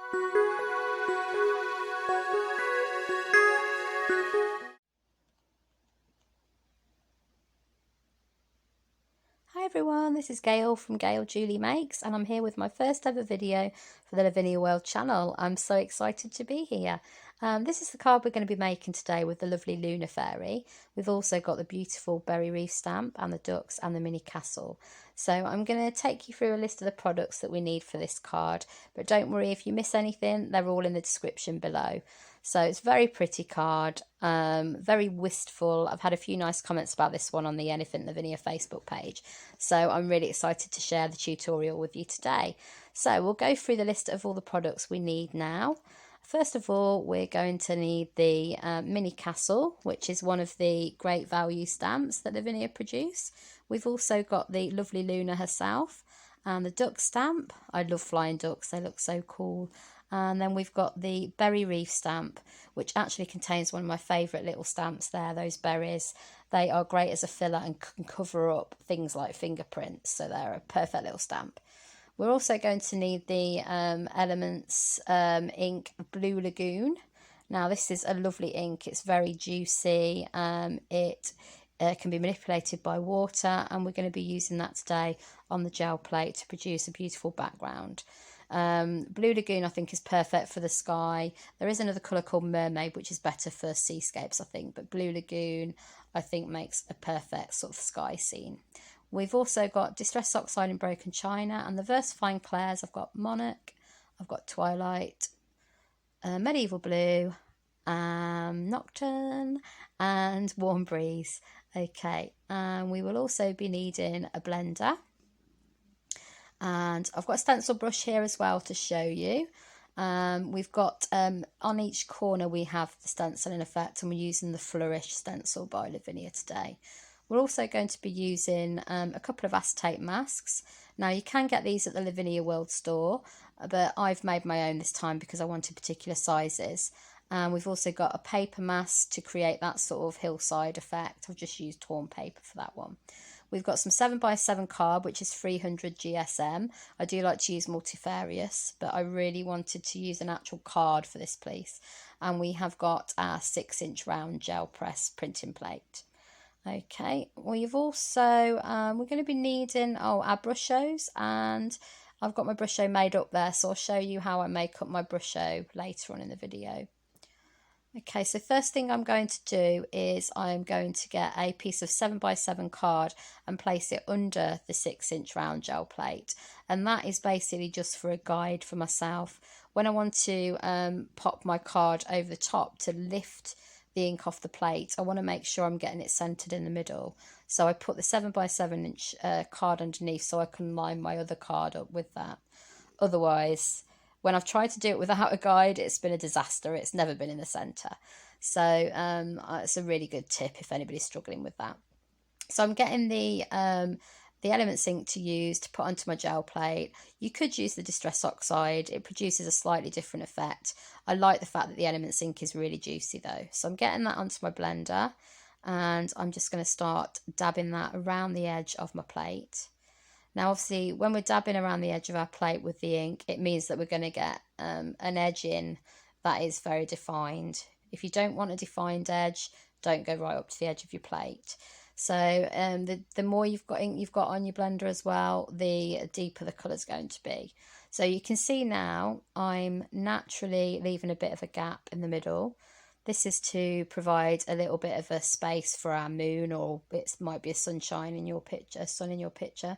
Hi everyone, this is Gail from Gail Julie Makes, and I'm here with my first ever video for the Lavinia World channel. I'm so excited to be here. This is the card we're going to be making today with the lovely Lunar Fairy. We've also got the beautiful berry reef stamp and the ducks and the mini castle. So I'm going to take you through a list of the products that we need for this card, but don't worry if you miss anything, they're all in the description below. So it's a very pretty card, very wistful. I've had a few nice comments about this one on the Anything Lavinia Facebook page. So I'm really excited to share the tutorial with you today. So we'll go through the list of all the products we need now. First of all, we're going to need the mini castle, which is one of the great value stamps that Lavinia produce. We've also got the lovely Luna herself and the duck stamp. I love flying ducks, they look so cool. And then we've got the berry reef stamp, which actually contains one of my favourite little stamps there, those berries. They are great as a filler and can cover up things like fingerprints, so they're a perfect little stamp. We're also going to need the Elements ink Blue Lagoon. Now this is a lovely ink, it's very juicy, it can be manipulated by water, and we're going to be using that today on the gel plate to produce a beautiful background. Blue Lagoon I think is perfect for the sky. There is another colour called Mermaid which is better for seascapes I think, but Blue Lagoon I think makes a perfect sort of sky scene. We've also got Distress Oxide in Broken China, and the Versifying Clairs I've got Monarch, I've got Twilight, Medieval Blue, Nocturne and Warm Breeze. Okay, and we will also be needing a blender. And I've got a stencil brush here as well to show you. We've got on each corner we have the stencil in effect, and we're using the Flourish stencil by Lavinia today. We're also going to be using a couple of acetate masks. Now you can get these at the Lavinia World store, but I've made my own this time because I wanted particular sizes. And we've also got a paper mask to create that sort of hillside effect. I've just used torn paper for that one. We've got some 7x7 card, which is 300 GSM. I do like to use multifarious, but I really wanted to use an actual card for this piece. And we have got our 6-inch round gel press printing plate. Okay, we've also, we're going to be needing, our brush shows, and I've got my brush show made up there, so I'll show you how I make up my brush show later on in the video. Okay, so first thing I'm going to do is I'm going to get a piece of 7x7 card and place it under the 6-inch round gel plate. And that is basically just for a guide for myself. When I want to pop my card over the top to lift the ink off the plate, I want to make sure I'm getting it centered in the middle. So I put the 7x7-inch card underneath so I can line my other card up with that. Otherwise, when I've tried to do it without a guide, it's been a disaster. It's never been in the centre. So it's a really good tip if anybody's struggling with that. So I'm getting the Elements ink to use to put onto my gel plate. You could use the Distress Oxide. It produces a slightly different effect. I like the fact that the Elements ink is really juicy though. So I'm getting that onto my blender, and I'm just going to start dabbing that around the edge of my plate. Now, obviously, when we're dabbing around the edge of our plate with the ink, it means that we're going to get an edge in that is very defined. If you don't want a defined edge, don't go right up to the edge of your plate. So the more ink you've got on your blender as well, the deeper the colour's going to be. So you can see now I'm naturally leaving a bit of a gap in the middle. This is to provide a little bit of a space for our moon, or it might be a sunshine in your picture, sun in your picture.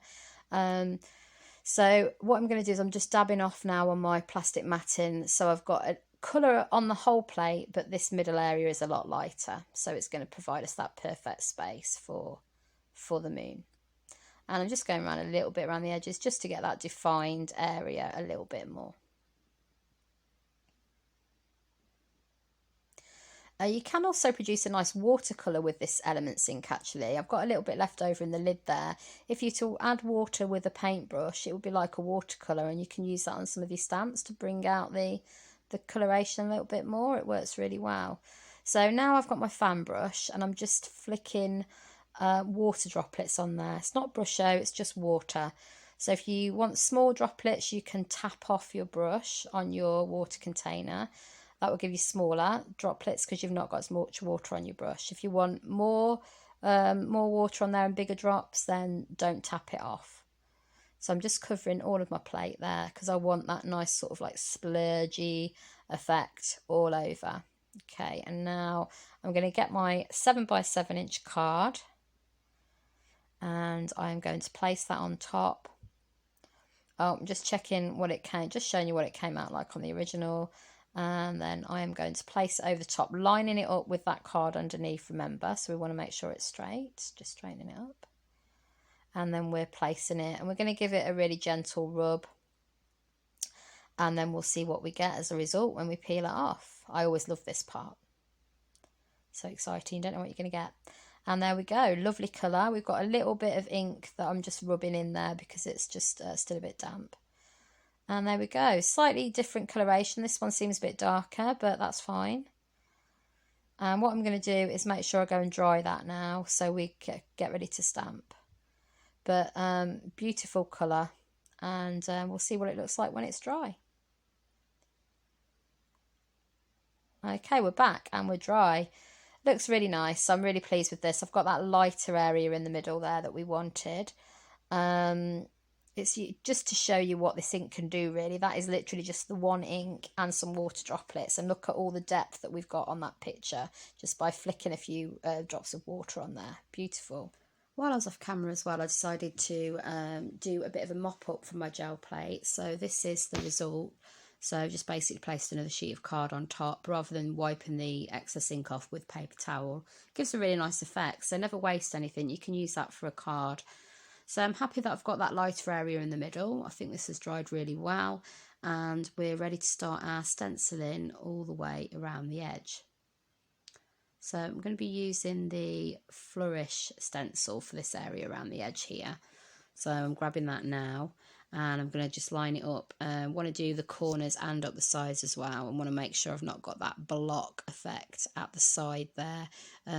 So what I'm going to do is I'm just dabbing off now on my plastic matting, so I've got a colour on the whole plate, but this middle area is a lot lighter, so it's going to provide us that perfect space for the moon. And I'm just going around a little bit around the edges just to get that defined area a little bit more. You can also produce a nice watercolour with this Elements ink actually. I've got a little bit left over in the lid there. If you to add water with a paintbrush, it would be like a watercolour, and you can use that on some of your stamps to bring out the coloration a little bit more. It works really well. So now I've got my fan brush and I'm just flicking water droplets on there. It's not brush show, it's just water. So if you want small droplets, you can tap off your brush on your water container. That will give you smaller droplets because you've not got as much water on your brush. If you want more water on there and bigger drops, then don't tap it off. So I'm just covering all of my plate there because I want that nice sort of like splurgy effect all over. Okay, and now I'm going to get my 7x7" card and I'm going to place that on top. Oh, I'm just checking what it came, just showing you what it came out like on the original. And then I am going to place it over the top, lining it up with that card underneath, remember. So we want to make sure it's straight, just straightening it up. And then we're placing it, and we're going to give it a really gentle rub. And then we'll see what we get as a result when we peel it off. I always love this part. So exciting, you don't know what you're going to get. And there we go, lovely colour. We've got a little bit of ink that I'm just rubbing in there because it's just still a bit damp. And there we go, slightly different coloration. This one seems a bit darker, but that's fine. And what I'm going to do is make sure I go and dry that now so we get ready to stamp. But beautiful colour, and we'll see what it looks like when it's dry. Okay, we're back and we're dry. Looks really nice. I'm really pleased with this. I've got that lighter area in the middle there that we wanted. It's just to show you what this ink can do, really. That is literally just the one ink and some water droplets, and look at all the depth that we've got on that picture just by flicking a few drops of water on there. Beautiful. While I was off camera as well, I decided to do a bit of a mop up for my gel plate. So this is the result. So just basically placed another sheet of card on top rather than wiping the excess ink off with paper towel. Gives a really nice effect, so never waste anything. You can use that for a card. So I'm happy that I've got that lighter area in the middle. I think this has dried really well, and we're ready to start our stenciling all the way around the edge. So I'm going to be using the Flourish stencil for this area around the edge here. So I'm grabbing that now, and I'm going to just line it up. I want to do the corners and up the sides as well, and want to make sure I've not got that block effect at the side there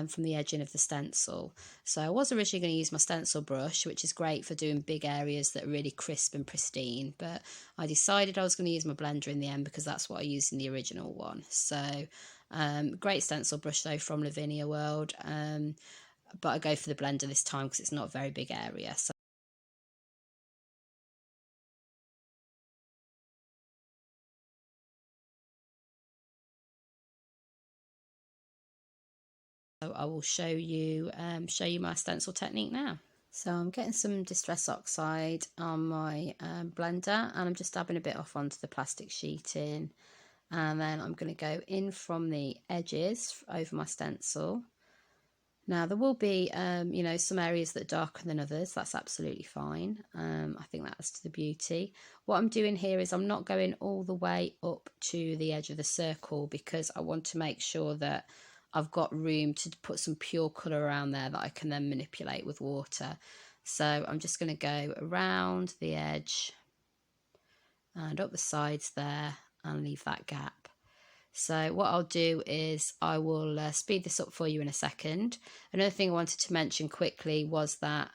from the edging of the stencil. So I was originally going to use my stencil brush, which is great for doing big areas that are really crisp and pristine, but I decided I was going to use my blender in the end because that's what I used in the original one. So great stencil brush though from Lavinia World, but I go for the blender this time because it's not a very big area. So I will show you my stencil technique now. So I'm getting some Distress Oxide on my blender, and I'm just dabbing a bit off onto the plastic sheeting, and then I'm going to go in from the edges over my stencil. Now there will be you know, some areas that are darker than others. That's absolutely fine. I think that's to the beauty. What I'm doing here is I'm not going all the way up to the edge of the circle because I want to make sure that I've got room to put some pure colour around there that I can then manipulate with water. So I'm just going to go around the edge and up the sides there and leave that gap. So what I'll do is I will speed this up for you in a second. Another thing I wanted to mention quickly was that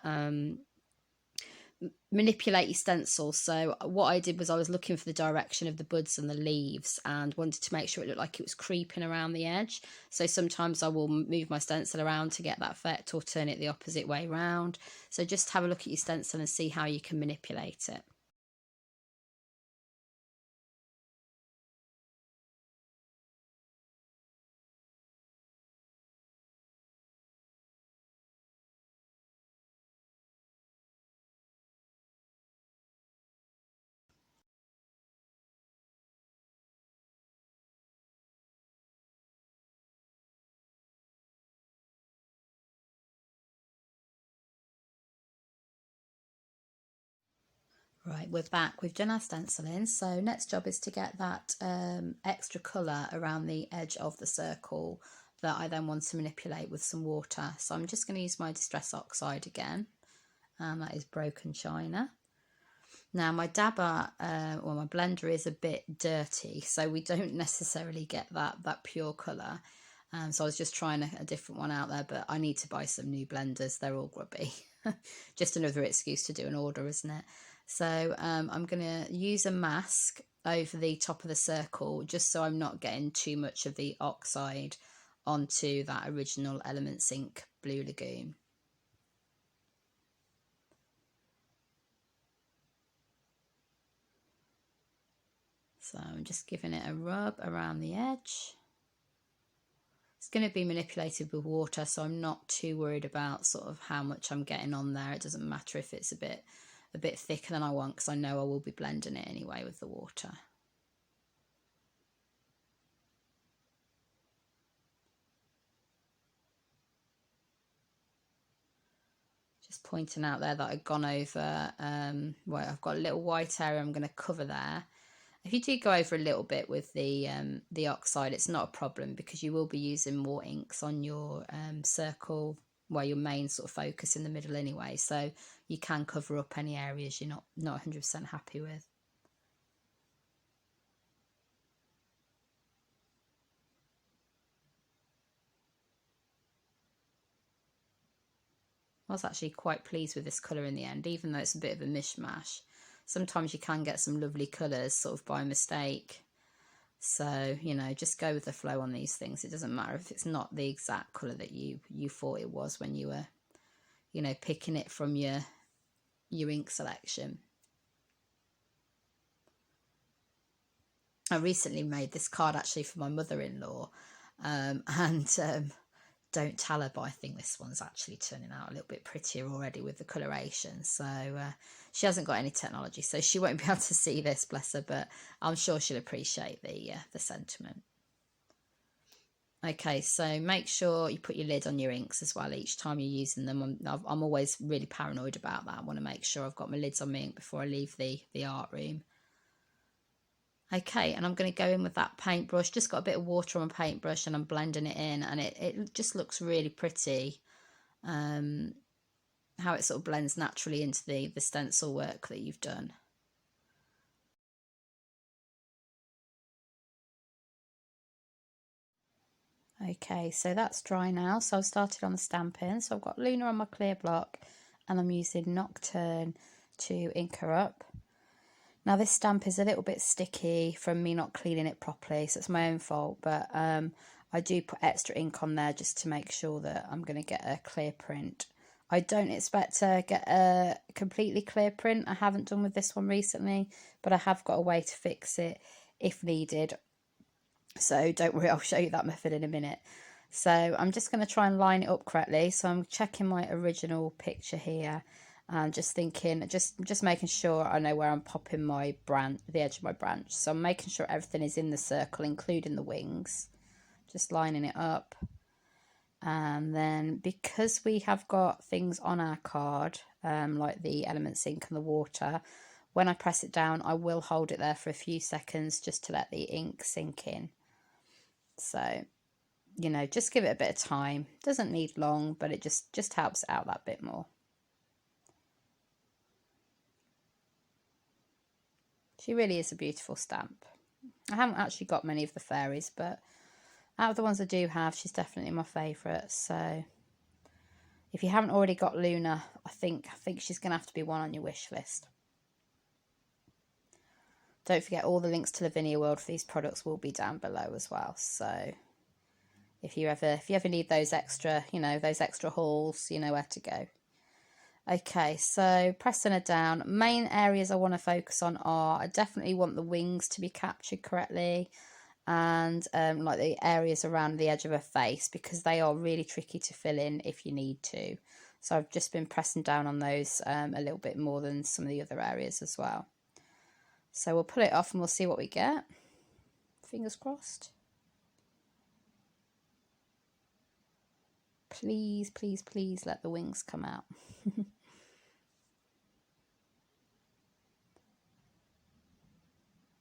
manipulate your stencil. So what I did was I was looking for the direction of the buds and the leaves and wanted to make sure it looked like it was creeping around the edge. So sometimes I will move my stencil around to get that effect, or turn it the opposite way round. So just have a look at your stencil and see how you can manipulate it. Right, we're back. We've done our stenciling. So next job is to get that extra colour around the edge of the circle that I then want to manipulate with some water. So I'm just going to use my Distress Oxide again, and that is Broken China. Now my dabber, well, my blender is a bit dirty, so we don't necessarily get that pure colour. So I was just trying a different one out there, but I need to buy some new blenders. They're all grubby. Just another excuse to do an order, isn't it? So I'm going to use a mask over the top of the circle just so I'm not getting too much of the oxide onto that original Elements Ink Blue Lagoon. So I'm just giving it a rub around the edge. It's going to be manipulated with water, so I'm not too worried about sort of how much I'm getting on there. It doesn't matter if it's a bit thicker than I want, because I know I will be blending it anyway with the water. Just pointing out there that I've gone over, well, I've got a little white area I'm going to cover there. If you do go over a little bit with the oxide, it's not a problem, because you will be using more inks on your circle, well, your main sort of focus in the middle anyway, so you can cover up any areas you're not 100% happy with. I was actually quite pleased with this colour in the end, even though it's a bit of a mishmash. Sometimes you can get some lovely colours sort of by mistake. So, you know, just go with the flow on these things. It doesn't matter if it's not the exact colour that you thought it was when you were, you know, picking it from your ink selection. I recently made this card actually for my mother-in-law, and don't tell her, but I think this one's actually turning out a little bit prettier already with the coloration. So she hasn't got any technology, so she won't be able to see this, bless her, but I'm sure she'll appreciate the sentiment. Okay, so make sure you put your lid on your inks as well each time you're using them. I'm always really paranoid about that. I want to make sure I've got my lids on my ink before I leave the art room. Okay, and I'm going to go in with that paintbrush. Just got a bit of water on my paintbrush and I'm blending it in, and it just looks really pretty. How it sort of blends naturally into the stencil work that you've done. Okay, so that's dry now. So I've started on the stamping. So I've got Luna on my clear block and I'm using Nocturne to ink her up. Now this stamp is a little bit sticky from me not cleaning it properly, so it's my own fault, but I do put extra ink on there just to make sure that I'm going to get a clear print. I don't expect to get a completely clear print. I haven't done with this one recently, but I have got a way to fix it if needed. So don't worry, I'll show you that method in a minute. So I'm just going to try and line it up correctly. So I'm checking my original picture here and just thinking, just making sure I know where I'm popping my branch, the edge of my branch. So I'm making sure everything is in the circle, including the wings. Just lining it up. And then because we have got things on our card, like the Elements Ink and the water, when I press it down, I will hold it there for a few seconds just to let the ink sink in. So, you know, just give it a bit of time. Doesn't need long, but it just helps it out that bit more. She really is a beautiful stamp. I haven't actually got many of the fairies, but out of the ones I do have, she's definitely my favourite. So if you haven't already got Luna, I think she's going to have to be one on your wish list. Don't forget, all the links to Lavinia World for these products will be down below as well. So if you ever need those extra, you know, those extra hauls, you know where to go. Okay, so pressing her down. Main areas I want to focus on are, I definitely want the wings to be captured correctly, and like the areas around the edge of her face, because they are really tricky to fill in if you need to. So I've just been pressing down on those a little bit more than some of the other areas as well. So we'll pull it off and we'll see what we get. Fingers crossed. Please, please, please let the wings come out.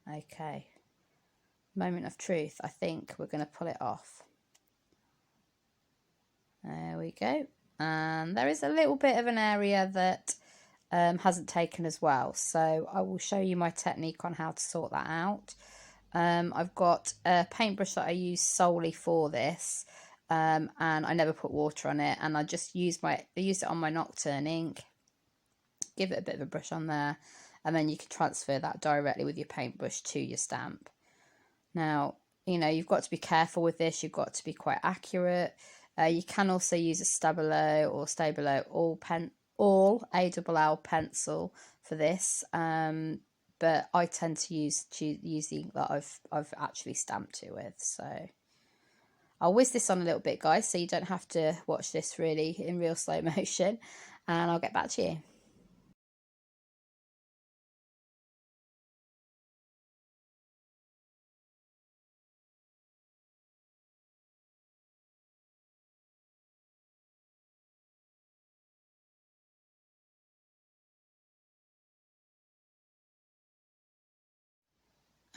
Okay. Moment of truth. I think we're going to pull it off. There we go. And there is a little bit of an area that hasn't taken as well. So I will show you my technique on how to sort that out. I've got a paintbrush that I use solely for this, and I never put water on it, and I just use it on my Nocturne ink, give it a bit of a brush on there, and then you can transfer that directly with your paintbrush to your stamp. Now, you know, you've got to be careful with this. You've got to be quite accurate. You can also use a Stabilo or Stabilo all ALL pencil for this. But I tend to use the ink that I've actually stamped it with. So I'll whiz this on a little bit, guys, so you don't have to watch this really in real slow motion, and I'll get back to you.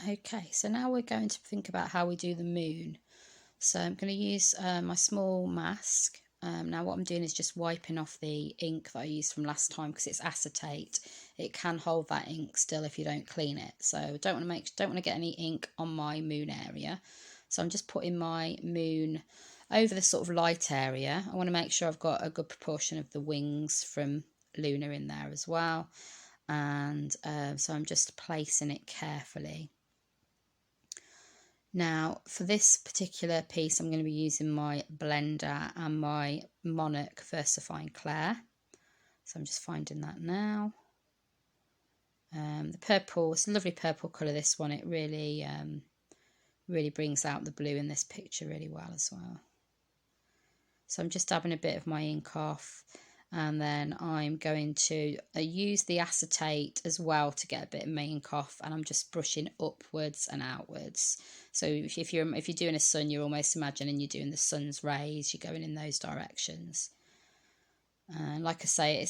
Okay, so now we're going to think about how we do the moon. So I'm going to use my small mask. Now what I'm doing is just wiping off the ink that I used from last time, because it's acetate. It can hold that ink still if you don't clean it. So don't want to get any ink on my moon area. So I'm just putting my moon over the sort of light area. I want to make sure I've got a good proportion of the wings from Luna in there as well. And so I'm just placing it carefully. Now, for this particular piece, I'm going to be using my blender and my Monarch versifying Clair. So I'm just finding that now. The purple, it's a lovely purple colour, this one. It really, really brings out the blue in this picture really well as well. So I'm just dabbing a bit of my ink off, and then I'm going to use the acetate as well to get a bit of my ink off, and I'm just brushing upwards and outwards. So if you're doing a sun, you're almost imagining you're doing the sun's rays, you're going in those directions. And like I say,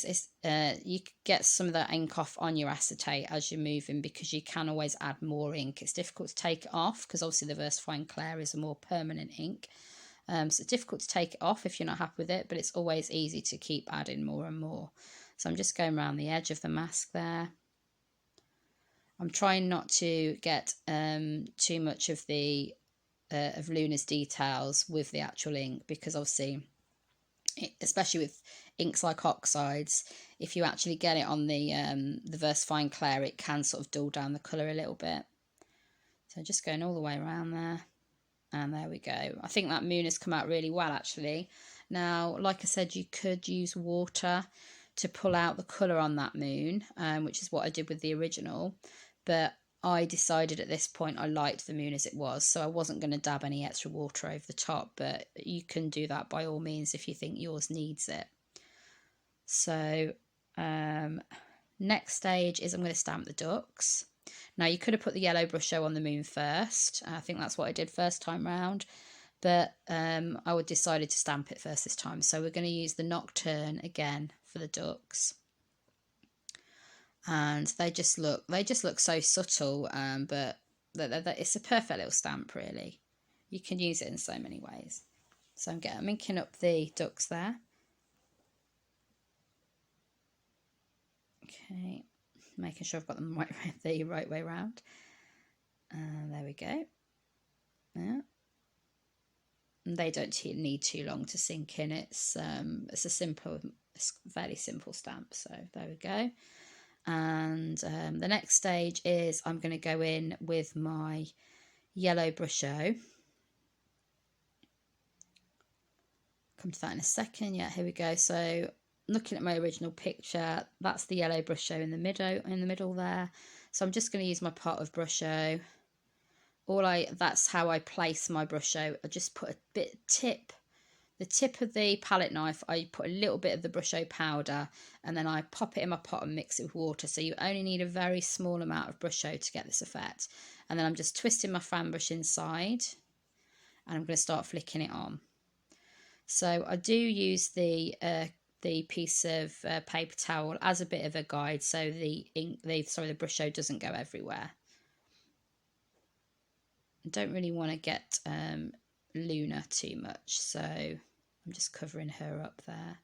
you get some of that ink off on your acetate as you're moving, because you can always add more ink. It's difficult to take it off because obviously the versifying Clair is a more permanent ink. So it's difficult to take it off if you're not happy with it, but it's always easy to keep adding more and more. So I'm just going around the edge of the mask there. I'm trying not to get too much of the of Luna's details with the actual ink, because obviously, especially with inks like oxides, if you actually get it on the versifying Clair, it can sort of dull down the colour a little bit. So just going all the way around there. And there we go. I think that moon has come out really well, actually. Now, like I said, you could use water to pull out the colour on that moon, which is what I did with the original. But I decided at this point I liked the moon as it was, so I wasn't going to dab any extra water over the top. But you can do that by all means if you think yours needs it. So, next stage is I'm going to stamp the ducks. Now, you could have put the yellow brush on the moon first. I think that's what I did first time round. But I would decided to stamp it first this time. So we're going to use the Nocturne again for the ducks. And they just look so subtle, but it's a perfect little stamp, really. You can use it in so many ways. So I'm inking up the ducks there. Okay. Making sure I've got them the right way around. There we go. Yeah. And they don't need too long to sink in. It's fairly simple stamp. So there we go. And the next stage is I'm going to go in with my yellow brusho. Come to that in a second. Yeah, here we go. So looking at my original picture, that's the yellow brusho in the middle there. So I'm just going to use my pot of brusho. That's how I place my brusho. I just put the tip of the palette knife, I put a little bit of the brusho powder, and then I pop it in my pot and mix it with water. So you only need a very small amount of brusho to get this effect. And then I'm just twisting my fan brush inside, and I'm going to start flicking it on. So I do use the piece of paper towel as a bit of a guide, so the brusho doesn't go everywhere. I don't really want to get Luna too much, so I'm just covering her up there.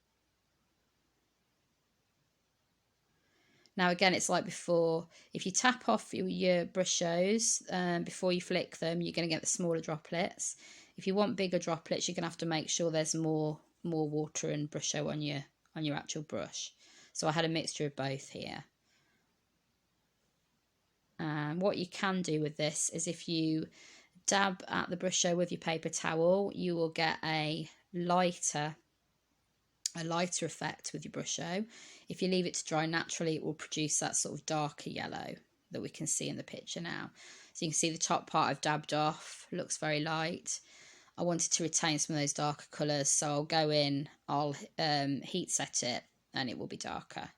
Now again, it's like before, if you tap off your brushos before you flick them, you're going to get the smaller droplets. If you want bigger droplets, you're going to have to make sure there's more water and brusho on your actual brush. So I had a mixture of both here. And what you can do with this is if you dab at the brusho with your paper towel, you will get a lighter effect with your brusho. If you leave it to dry naturally, it will produce that sort of darker yellow that we can see in the picture now. So you can see the top part I've dabbed off, looks very light. I wanted to retain some of those darker colours, so I'll go in, I'll heat set it, and it will be darker.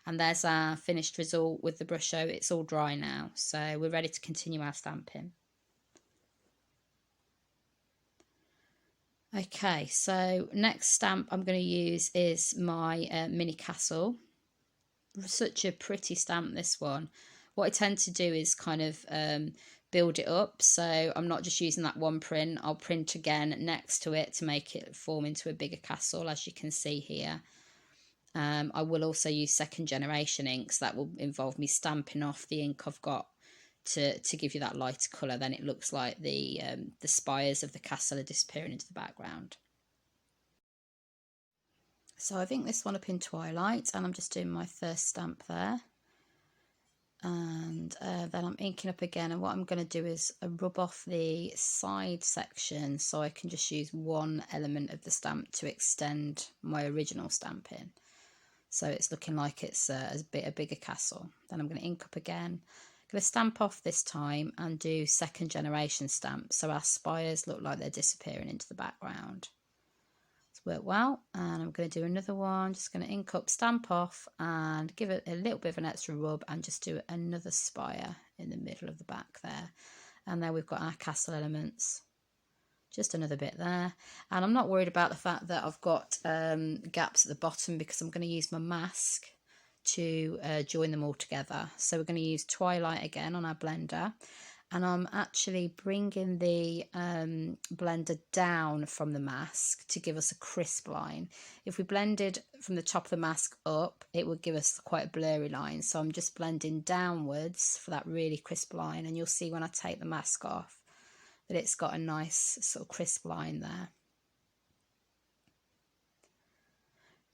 And there's our finished result with the brusho. It's all dry now, so we're ready to continue our stamping. Okay, so next stamp I'm going to use is my mini castle. Such a pretty stamp, this one. What I tend to do is kind of build it up, so I'm not just using that one print. I'll print again next to it to make it form into a bigger castle, as you can see here. I will also use second generation inks. That will involve me stamping off the ink I've got to give you that lighter colour. Then it looks like the spires of the castle are disappearing into the background. So I think this one up in Twilight, and I'm just doing my first stamp there. And then I'm inking up again, and what I'm going to do is rub off the side section so I can just use one element of the stamp to extend my original stamping. So it's looking like it's a bigger castle. Then I'm going to ink up again. I'm going to stamp off this time and do second generation stamps, so our spires look like they're disappearing into the background. It's worked well, and I'm going to do another one. Just going to ink up, stamp off, and give it a little bit of an extra rub, and just do another spire in the middle of the back there. And there we've got our castle elements. Just another bit there, and I'm not worried about the fact that I've got gaps at the bottom, because I'm going to use my mask to join them all together. So we're going to use Twilight again on our blender, and I'm actually bringing the blender down from the mask to give us a crisp line. If we blended from the top of the mask up, it would give us quite a blurry line, so I'm just blending downwards for that really crisp line, and you'll see when I take the mask off that it's got a nice sort of crisp line there.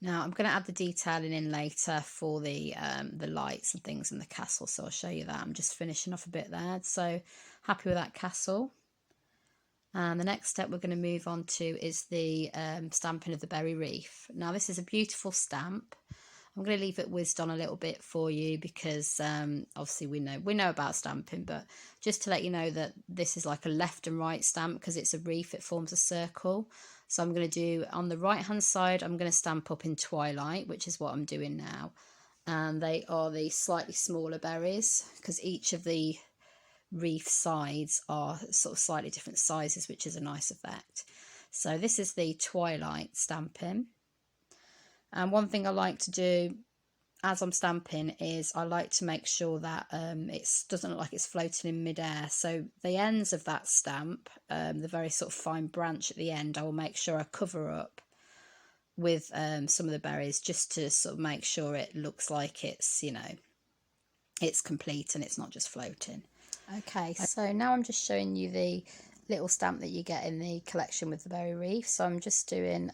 Now I'm going to add the detailing in later for the lights and things in the castle, so I'll show you that. I'm just finishing off a bit there, so happy with that castle. And the next step we're going to move on to is the stamping of the berry reef. Now this is a beautiful stamp. I'm going to leave it whizzed on a little bit for you, because obviously we know about stamping, but just to let you know that this is like a left and right stamp, because it's a reef, it forms a circle. So I'm going to do, on the right hand side, I'm going to stamp up in Twilight, which is what I'm doing now. And they are the slightly smaller berries, because each of the reef sides are sort of slightly different sizes, which is a nice effect. So this is the Twilight stamping. And one thing I like to do as I'm stamping is I like to make sure that it doesn't look like it's floating in midair. So the ends of that stamp, the very sort of fine branch at the end, I will make sure I cover up with some of the berries, just to sort of make sure it looks like it's, you know, it's complete and it's not just floating. Okay, so now I'm just showing you the little stamp that you get in the collection with the berry reef. So I'm just doing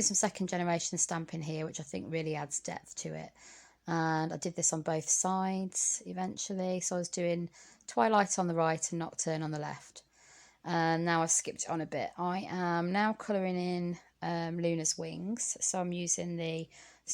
some second generation stamping here, which I think really adds depth to it. And I did this on both sides eventually. So I was doing Twilight on the right and Nocturne on the left. And now I've skipped it on a bit. I am now colouring in Luna's wings. So I'm using the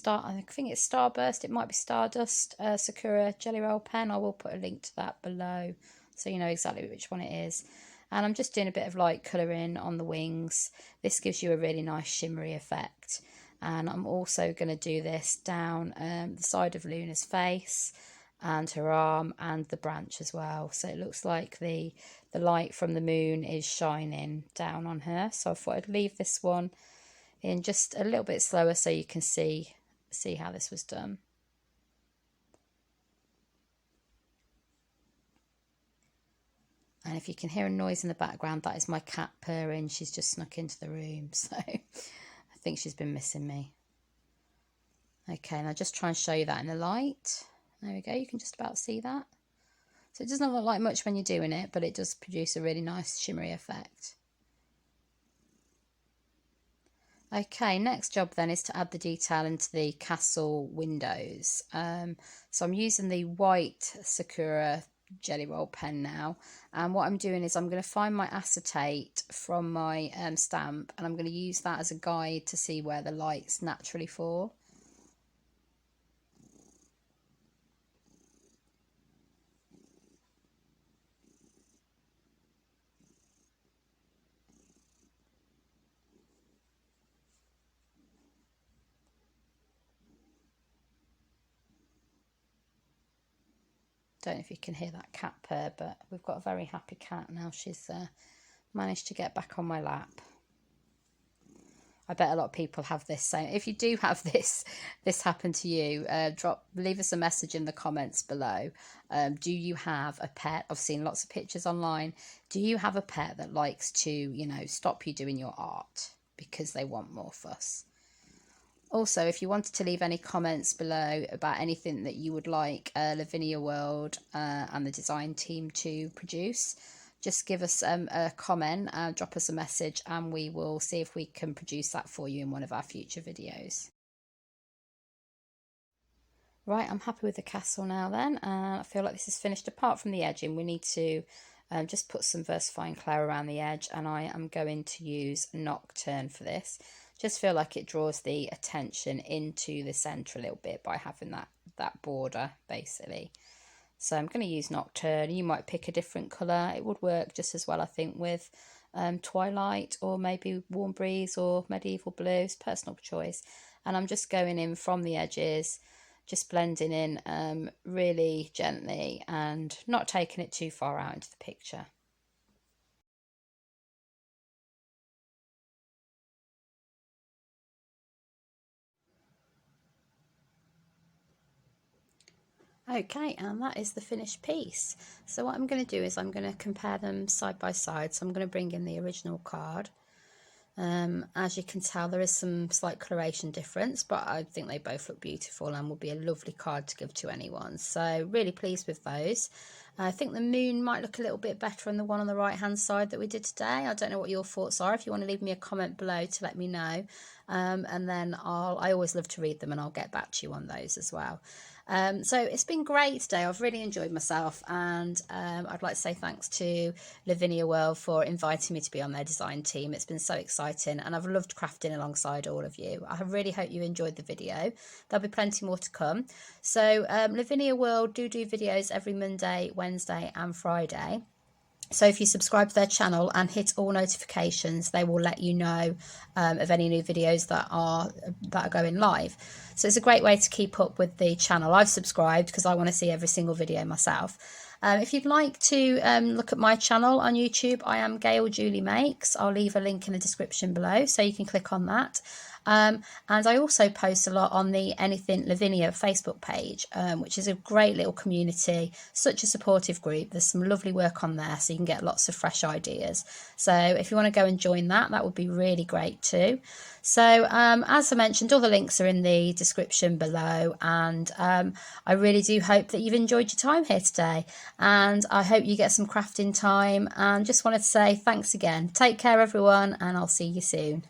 I think it's Starburst, it might be Stardust, Sakura Gelly Roll pen. I will put a link to that below so you know exactly which one it is. And I'm just doing a bit of light colouring on the wings. This gives you a really nice shimmery effect. And I'm also going to do this down the side of Luna's face and her arm and the branch as well. So it looks like the light from the moon is shining down on her. So I thought I'd leave this one in just a little bit slower so you can see how this was done. And if you can hear a noise in the background, that is my cat purring. She's just snuck into the room, so I think she's been missing me. Okay, and I'll just try and show you that in the light. There we go, you can just about see that. So it doesn't look like much when you're doing it, but it does produce a really nice shimmery effect. Okay, next job then is to add the detail into the castle windows. So I'm using the white Sakura Jelly Roll pen now, and what I'm doing is I'm going to find my acetate from my stamp, and I'm going to use that as a guide to see where the lights naturally fall. Don't know if you can hear that cat purr, but we've got a very happy cat now. She's managed to get back on my lap. I bet a lot of people have this. So if you do have this happen to you, leave us a message in the comments below. Do you have a pet? I've seen lots of pictures online. Do you have a pet that likes to, you know, stop you doing your art because they want more fuss? Also, if you wanted to leave any comments below about anything that you would like Lavinia World and the design team to produce, just give us a comment, drop us a message, and we will see if we can produce that for you in one of our future videos. Right, I'm happy with the castle now then. I feel like this is finished. Apart from the edging, we need to just put some versifying clay around the edge, and I am going to use Nocturne for this. Just feel like it draws the attention into the centre a little bit by having that border, basically. So I'm going to use Nocturne. You might pick a different colour. It would work just as well, I think, with Twilight or maybe Warm Breeze or Medieval Blues, personal choice. And I'm just going in from the edges, just blending in really gently and not taking it too far out into the picture. Okay, and that is the finished piece. So what I'm going to do is I'm going to compare them side by side. So I'm going to bring in the original card. As you can tell, there is some slight coloration difference, but I think they both look beautiful and will be a lovely card to give to anyone. So really pleased with those. I think the moon might look a little bit better on the one on the right hand side that we did today. I don't know what your thoughts are. If you want to leave me a comment below to let me know, and then I always love to read them and I'll get back to you on those as well. So it's been great today. I've really enjoyed myself, and I'd like to say thanks to Lavinia World for inviting me to be on their design team. It's been so exciting, and I've loved crafting alongside all of you. I really hope you enjoyed the video. There'll be plenty more to come. So Lavinia World do videos every Monday, Wednesday and Friday. So if you subscribe to their channel and hit all notifications, they will let you know of any new videos that are going live. So it's a great way to keep up with the channel. I've subscribed because I want to see every single video myself. If you'd like to look at my channel on YouTube, I am Gail Julie Makes. I'll leave a link in the description below so you can click on that. And I also post a lot on the Anything Lavinia Facebook page, which is a great little community, such a supportive group. There's some lovely work on there, so you can get lots of fresh ideas. So if you want to go and join that, that would be really great too. So as I mentioned, all the links are in the description below, and I really do hope that you've enjoyed your time here today, and I hope you get some crafting time, and just wanted to say thanks again. Take care everyone, and I'll see you soon.